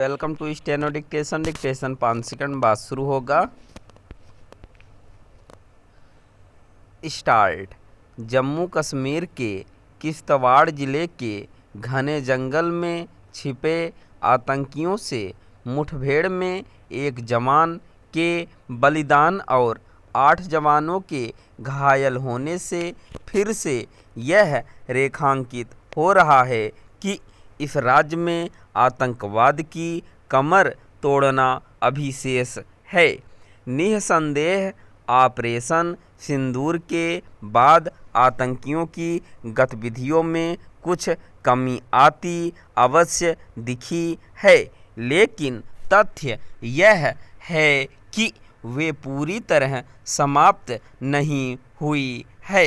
Welcome to steno dictation. Dictation 5 second बाद शुरू होगा। स्टार्ट। जम्मू कश्मीर के किश्तवाड़ ज़िले के घने जंगल में छिपे आतंकियों से मुठभेड़ में एक जवान के बलिदान और 8 जवानों के घायल होने से फिर से यह रेखांकित हो रहा है कि इस राज्य में आतंकवाद की कमर तोड़ना अभी शेष है। निःसंदेह ऑपरेशन सिंदूर के बाद आतंकियों की गतिविधियों में कुछ कमी आती अवश्य दिखी है, लेकिन तथ्य यह है कि वे पूरी तरह समाप्त नहीं हुई है।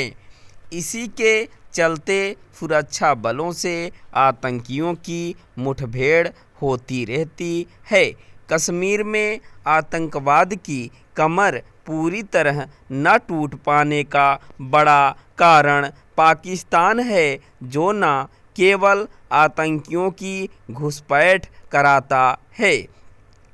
इसी के चलते सुरक्षा बलों से आतंकियों की मुठभेड़ होती रहती है। कश्मीर में आतंकवाद की कमर पूरी तरह न टूट पाने का बड़ा कारण पाकिस्तान है, जो न केवल आतंकियों की घुसपैठ कराता है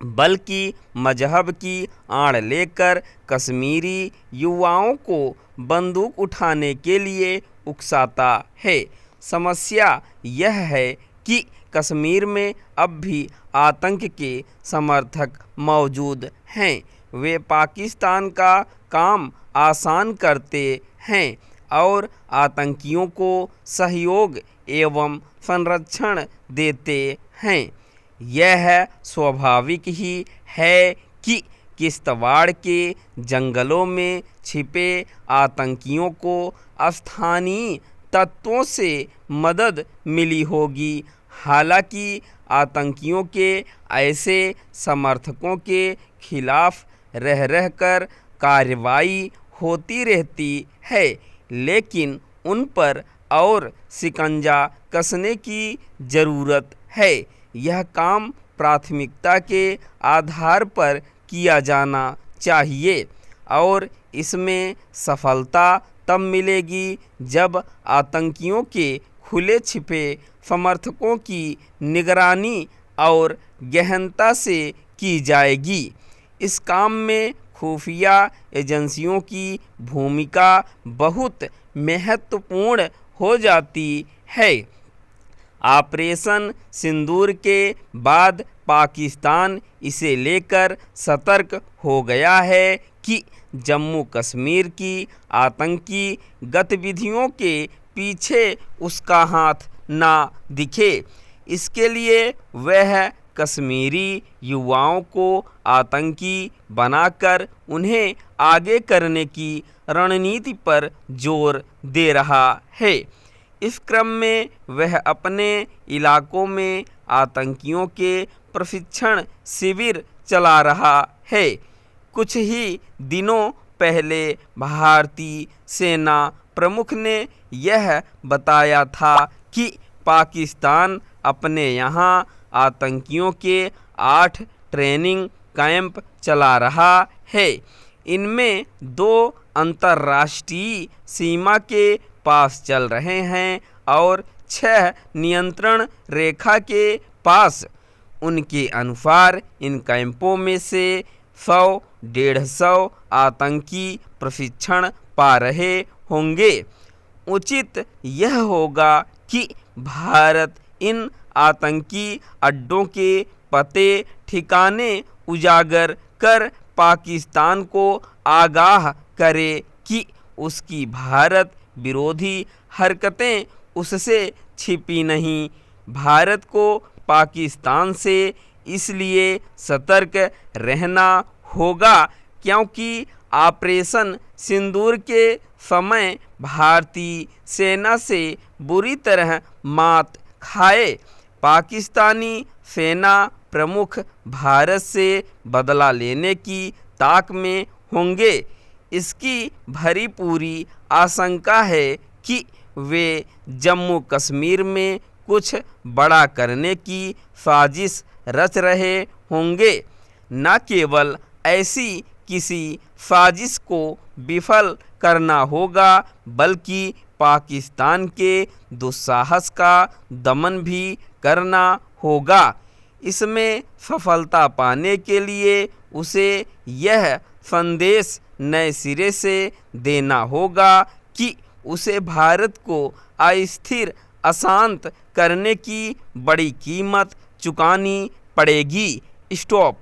बल्कि मजहब की आड़ लेकर कश्मीरी युवाओं को बंदूक उठाने के लिए उकसाता है। समस्या यह है कि कश्मीर में अब भी आतंक के समर्थक मौजूद हैं। वे पाकिस्तान का काम आसान करते हैं और आतंकियों को सहयोग एवं संरक्षण देते हैं। यह स्वाभाविक ही है कि किश्तवाड़ के जंगलों में छिपे आतंकियों को स्थानीय तत्वों से मदद मिली होगी। हालांकि आतंकियों के ऐसे समर्थकों के खिलाफ रहकर कार्रवाई होती रहती है, लेकिन उन पर और शिकंजा कसने की ज़रूरत है। यह काम प्राथमिकता के आधार पर किया जाना चाहिए और इसमें सफलता तब मिलेगी जब आतंकियों के खुले छिपे समर्थकों की निगरानी और गहनता से की जाएगी। इस काम में खुफिया एजेंसियों की भूमिका बहुत महत्वपूर्ण हो जाती है। ऑपरेशन सिंदूर के बाद पाकिस्तान इसे लेकर सतर्क हो गया है कि जम्मू कश्मीर की आतंकी गतिविधियों के पीछे उसका हाथ ना दिखे। इसके लिए वह कश्मीरी युवाओं को आतंकी बनाकर उन्हें आगे करने की रणनीति पर जोर दे रहा है। इस क्रम में वह अपने इलाकों में आतंकियों के प्रशिक्षण शिविर चला रहा है। कुछ ही दिनों पहले भारतीय सेना प्रमुख ने यह बताया था कि पाकिस्तान अपने यहाँ आतंकियों के 8 ट्रेनिंग कैंप चला रहा है। इनमें 2 अंतर्राष्ट्रीय सीमा के पास चल रहे हैं और 6 नियंत्रण रेखा के पास। उनके अनुसार इन कैंपों में से 100-150 आतंकी प्रशिक्षण पा रहे होंगे। उचित यह होगा कि भारत इन आतंकी अड्डों के पते ठिकाने उजागर कर पाकिस्तान को आगाह करे कि उसकी भारत विरोधी हरकतें उससे छिपी नहीं। भारत को पाकिस्तान से इसलिए सतर्क रहना होगा क्योंकि ऑपरेशन सिंदूर के समय भारतीय सेना से बुरी तरह मात खाए। पाकिस्तानी सेना प्रमुख भारत से बदला लेने की ताक में होंगे। इसकी भरी पूरी आशंका है कि वे जम्मू कश्मीर में कुछ बड़ा करने की साजिश रच रहे होंगे। न केवल ऐसी किसी साजिश को विफल करना होगा बल्कि पाकिस्तान के दुस्साहस का दमन भी करना होगा। इसमें सफलता पाने के लिए उसे यह संदेश नए सिरे से देना होगा कि उसे भारत को अस्थिर अशांत करने की बड़ी कीमत चुकानी पड़ेगी। स्टॉप।